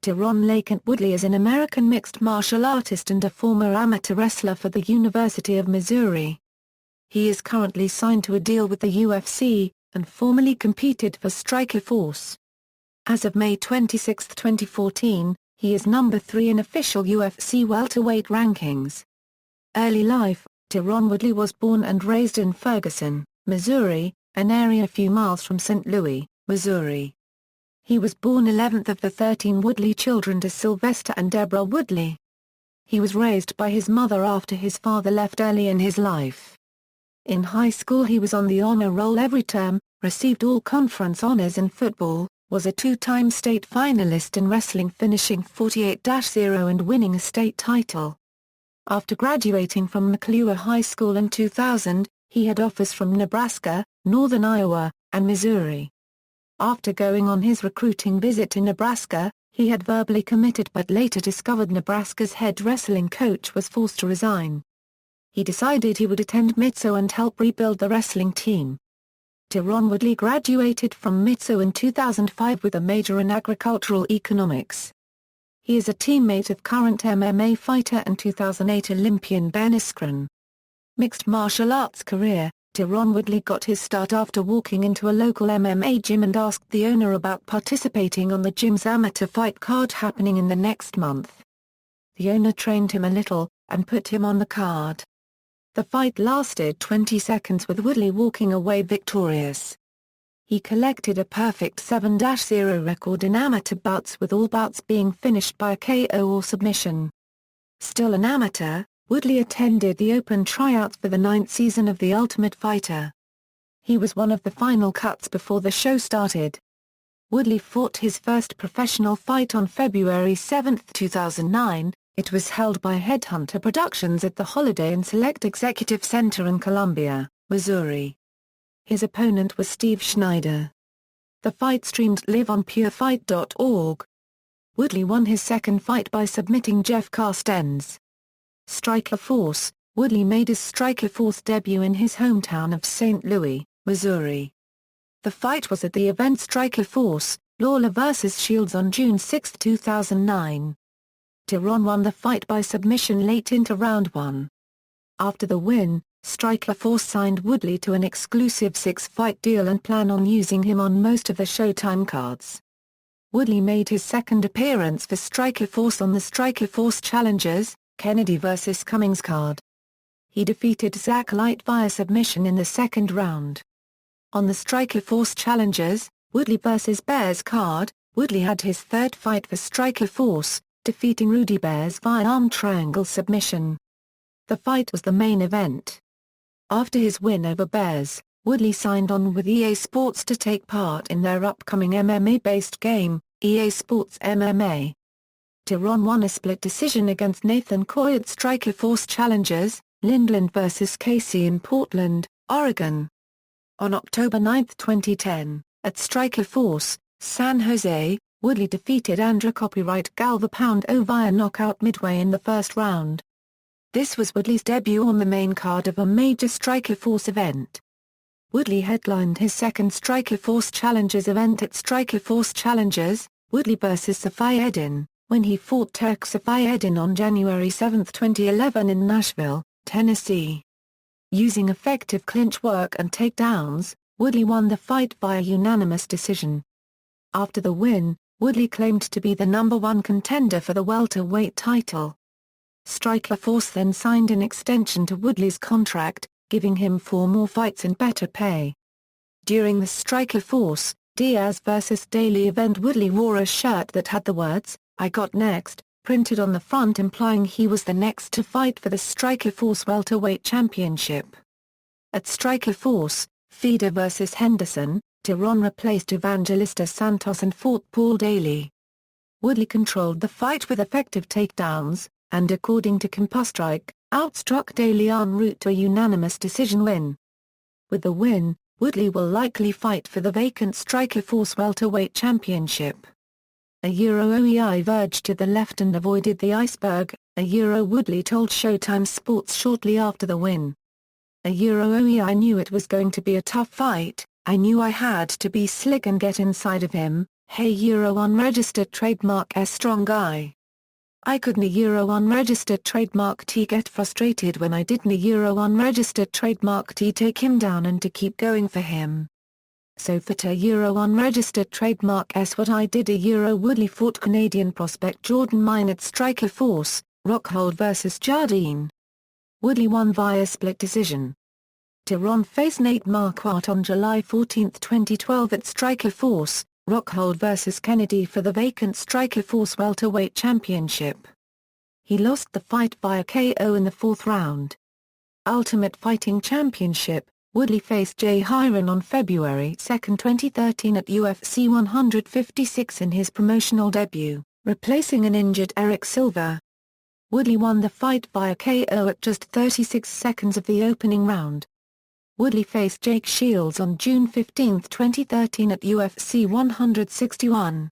Tyron Lakent Woodley is an American mixed martial artist and a former amateur wrestler for the University of Missouri. He is currently signed to a deal with the UFC, and formerly competed for Strikeforce. As of May 26, 2014, he is number 3 in official UFC welterweight rankings. Early life: Tyron Woodley was born and raised in Ferguson, Missouri, an area a few miles from St. Louis, Missouri. He was born 11th of the 13 Woodley children to Sylvester and Deborah Woodley. He was raised by his mother after his father left early in his life. In high school he was on the honor roll every term, received all conference honors in football, was a two-time state finalist in wrestling, finishing 48-0 and winning a state title. After graduating from McClure High School in 2000, he had offers from Nebraska, Northern Iowa, and Missouri. After going on his recruiting visit to Nebraska, he had verbally committed but later discovered Nebraska's head wrestling coach was forced to resign. He decided he would attend MITSO and help rebuild the wrestling team. Tyron Woodley graduated from MITSO in 2005 with a major in agricultural economics. He is a teammate of current MMA fighter and 2008 Olympian Ben Askren. Mixed martial arts career: Tyron Woodley got his start after walking into a local MMA gym and asked the owner about participating on the gym's amateur fight card happening in the next month. The owner trained him a little, and put him on the card. The fight lasted 20 seconds with Woodley walking away victorious. He collected a perfect 7-0 record in amateur bouts, with all bouts being finished by a KO or submission. Still an amateur, Woodley attended the open tryouts for the 9th season of The Ultimate Fighter. He was one of the final cuts before the show started. Woodley fought his first professional fight on February 7, 2009. It was held by Headhunter Productions at the Holiday Inn Select Executive Center in Columbia, Missouri. His opponent was Steve Schneider. The fight streamed live on purefight.org. Woodley won his second fight by submitting Jeff Carstens. Strikeforce: Woodley made his Strikeforce debut in his hometown of St. Louis, Missouri. The fight was at the event Strikeforce, Lawler vs. Shields on June 6, 2009. Tyron won the fight by submission late into round 1. After the win, Strikeforce signed Woodley to an exclusive 6-fight deal and plan on using him on most of the Showtime cards. Woodley made his second appearance for Strikeforce on the Strikeforce Challengers, Kennedy vs. Cummings card. He defeated Zach Light via submission in the second round. On the Strikeforce Challengers, Woodley vs. Bears card, Woodley had his third fight for Strikeforce, defeating Rudy Bears via arm triangle submission. The fight was the main event. After his win over Bears, Woodley signed on with EA Sports to take part in their upcoming MMA-based game, EA Sports MMA. Tyron won a split decision against Nathan Coy at Strikeforce Challengers, Lindland vs. Casey in Portland, Oregon. On October 9, 2010, at Strikeforce, San Jose, Woodley defeated Andrew Copyright Galvão via knockout midway in the first round. This was Woodley's debut on the main card of a major Strikeforce event. Woodley headlined his second Strikeforce Challengers event at Strikeforce Challengers, Woodley vs. Safayeddin, when he fought Turk Safayeddin on January 7, 2011 in Nashville, Tennessee. Using effective clinch work and takedowns, Woodley won the fight via unanimous decision. After the win, Woodley claimed to be the #1 contender for the welterweight title. Strikeforce then signed an extension to Woodley's contract, giving him 4 more fights and better pay. During the Strikeforce, Diaz vs. Daly event, Woodley wore a shirt that had the words, "I got next," printed on the front, implying he was the next to fight for the Strikeforce welterweight championship. At Strikeforce, Fedor vs. Henderson, Tyron replaced Evangelista Santos and fought Paul Daly. Woodley controlled the fight with effective takedowns, and according to CompuStrike, outstruck Daly en route to a unanimous decision win. With the win, Woodley will likely fight for the vacant Strikeforce welterweight championship. OEI verged to the left and avoided the iceberg, Woodley told Showtime Sports shortly after the win. OEI knew it was going to be a tough fight. "I knew I had to be slick and get inside of him, Hey unregistered trademark S strong guy. I couldn't unregistered trademark T get frustrated when I didn't unregistered trademark T take him down and to keep going for him. So for unregistered trademark S what I did Woodley fought Canadian prospect Jordan Mine at Strikeforce, Rockhold vs Jardine. Woodley won via split decision. Tyron faced Nate Marquardt on July 14, 2012 at Strikeforce, Rockhold vs Kennedy for the vacant Strikeforce welterweight championship. He lost the fight via KO in the 4th round. Ultimate Fighting Championship, Woodley faced Jay Hiron on February 2, 2013 at UFC 156 in his promotional debut, replacing an injured Eric Silva. Woodley won the fight via KO at just 36 seconds of the opening round. Woodley faced Jake Shields on June 15, 2013 at UFC 161.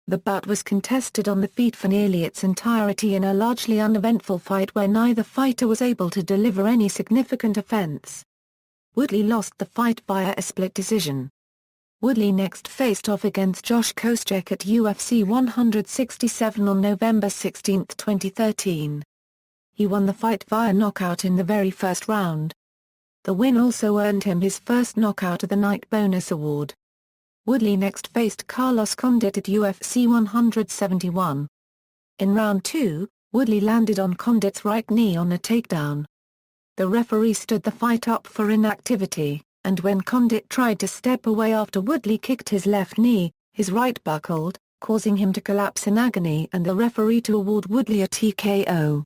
The bout was contested on the feet for nearly its entirety in a largely uneventful fight where neither fighter was able to deliver any significant offense. Woodley lost the fight via a split decision. Woodley next faced off against Josh Koscheck at UFC 167 on November 16, 2013. He won the fight via knockout in the very first round. The win also earned him his first Knockout of the Night bonus award. Woodley next faced Carlos Condit at UFC 171. In round 2, Woodley landed on Condit's right knee on a takedown. The referee stood the fight up for inactivity, and when Condit tried to step away after Woodley kicked his left knee, his right buckled, causing him to collapse in agony and the referee to award Woodley a TKO.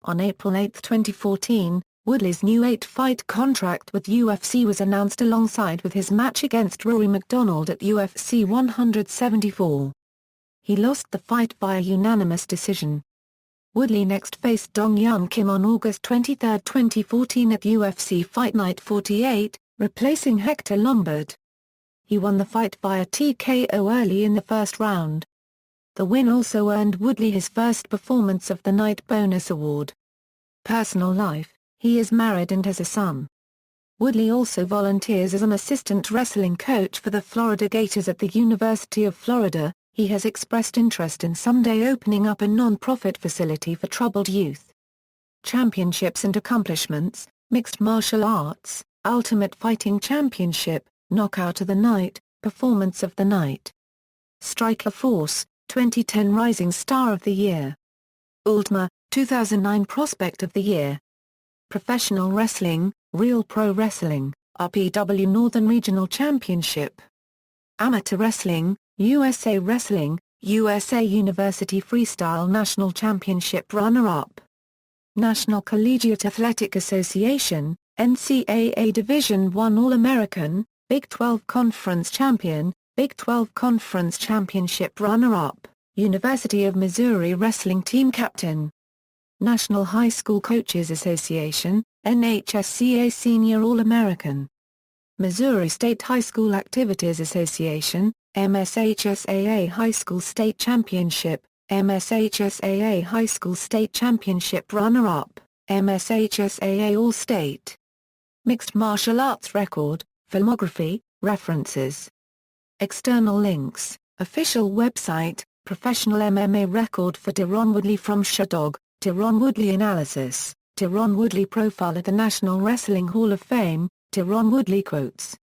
On April 8, 2014, Woodley's new 8-fight contract with UFC was announced alongside with his match against Rory MacDonald at UFC 174. He lost the fight by a unanimous decision. Woodley next faced Dong Hyun Kim on August 23, 2014 at UFC Fight Night 48, replacing Hector Lombard. He won the fight via TKO early in the first round. The win also earned Woodley his first Performance of the Night bonus award. Personal life: he is married and has a son. Woodley also volunteers as an assistant wrestling coach for the Florida Gators at the University of Florida. He has expressed interest in someday opening up a non-profit facility for troubled youth. Championships and accomplishments: Mixed Martial Arts, Ultimate Fighting Championship, Knockout of the Night, Performance of the Night. Strikeforce, 2010 Rising Star of the Year. Ultima, 2009 Prospect of the Year. Professional Wrestling, Real Pro Wrestling, RPW Northern Regional Championship. Amateur Wrestling, USA Wrestling, USA University Freestyle National Championship runner-up. National Collegiate Athletic Association, NCAA Division I All-American, Big 12 Conference Champion, Big 12 Conference Championship runner-up, University of Missouri Wrestling Team Captain. National High School Coaches Association, NHSCA Senior All-American. Missouri State High School Activities Association, MSHSAA High School State Championship, MSHSAA High School State Championship runner-up, MSHSAA All-State. Mixed Martial Arts Record, Filmography, References. External links, Official website, Professional MMA Record for Tyron Woodley from Sherdog, Tyron Woodley Analysis, Tyron Woodley Profile at the National Wrestling Hall of Fame, Tyron Woodley Quotes.